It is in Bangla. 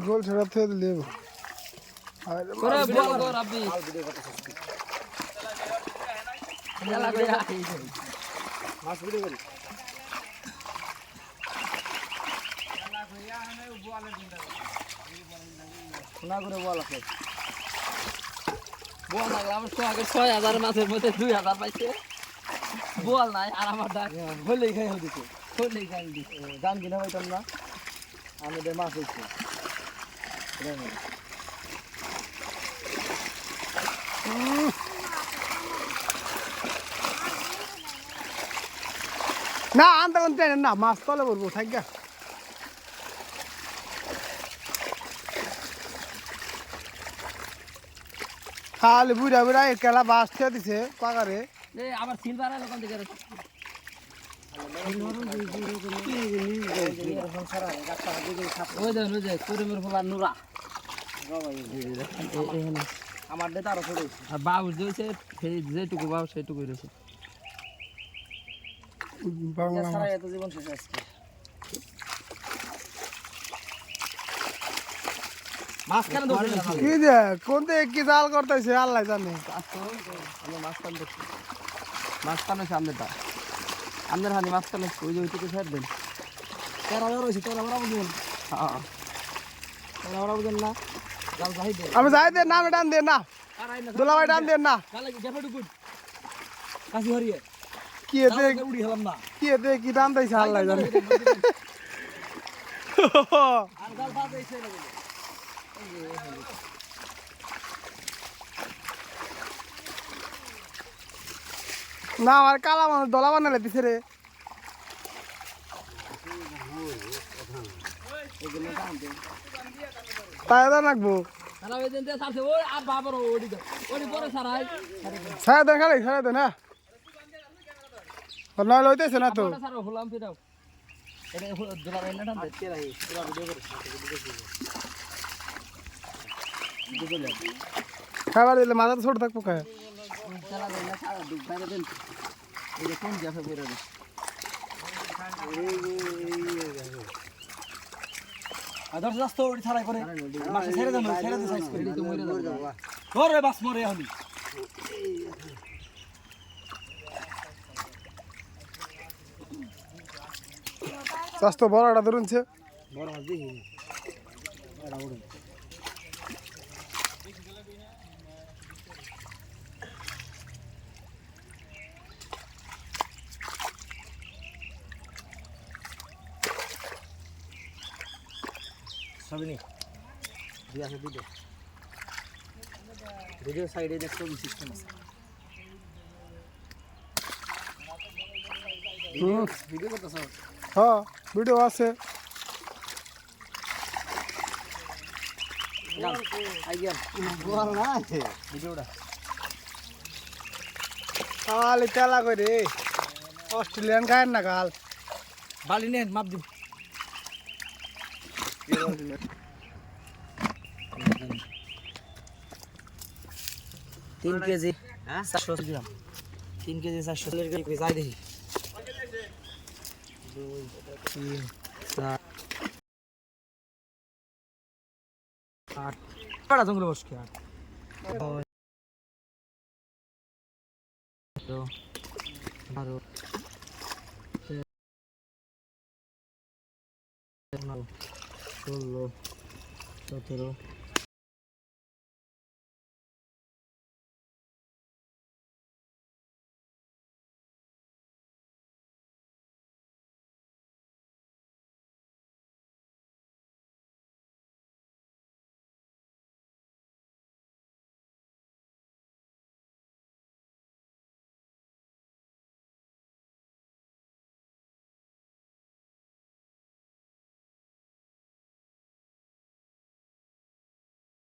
গোল ছাড়াতে দিলে বল লাগলাম 6000 মাছের মধ্যে 2000 পাইছে বল নাই আর আমার ডাক হলেই খাই হইছে হলেই খাই দিছে জান কিনা হইতাম না আমাদের মাছ হইছে না আনতে আনতে না মাছ তলে পড়বো থাকা খালি বুড়া বুড়া একেলা বাস খেয়ে দিছে পাকারে আবার সিলভার আলো কোন দিকে আমার ডেটা আরো ছোট আর বাউস দিয়েছে যেটুকু বাউ সেটুকুই রয়েছে এত জীবন শেষ আজকে মাছ কেন কি যে কোন থেকে কি জাল করতেছে আল্লাহ জানে মাছ টানো সামনেটা আমাদের হানি মাছ টানো ওই যে ওইটুকু ছেড়ে দেন না আমি যাই দে না আমি টান দেন না দোলা ভাই টান দেন না কি এতে কি এতে কি টান দিয়েছে আল্লাহ জানে না আমার কালা মানুষ দলা বানালে দিছে রে তাই রাখবো সারা দেন খালি সারা দেন হ্যাঁ নয় লইতেছে না তো খাবার দিলে মাথা তো ছোট থাকবো খায় স্বাস্থ্য বড়টা ধরুনছে বড় মাছ দেখি সবই দিয়ে আছে ভিডিও সাইডে দেখো সিস্টেম আছে ভিডিও করতেছ হ্যাঁ ভিডিও আছে তেলা করে অস্ট্রেলিয়ান খায় না গাল বালি নেন মাপ দিব 3 কেজি 400 গ্রাম 3 কেজি 400 এর কেজি যাই দেখি 2 3 4 8 বড় জঙ্গলে বসকে 12 13 16 17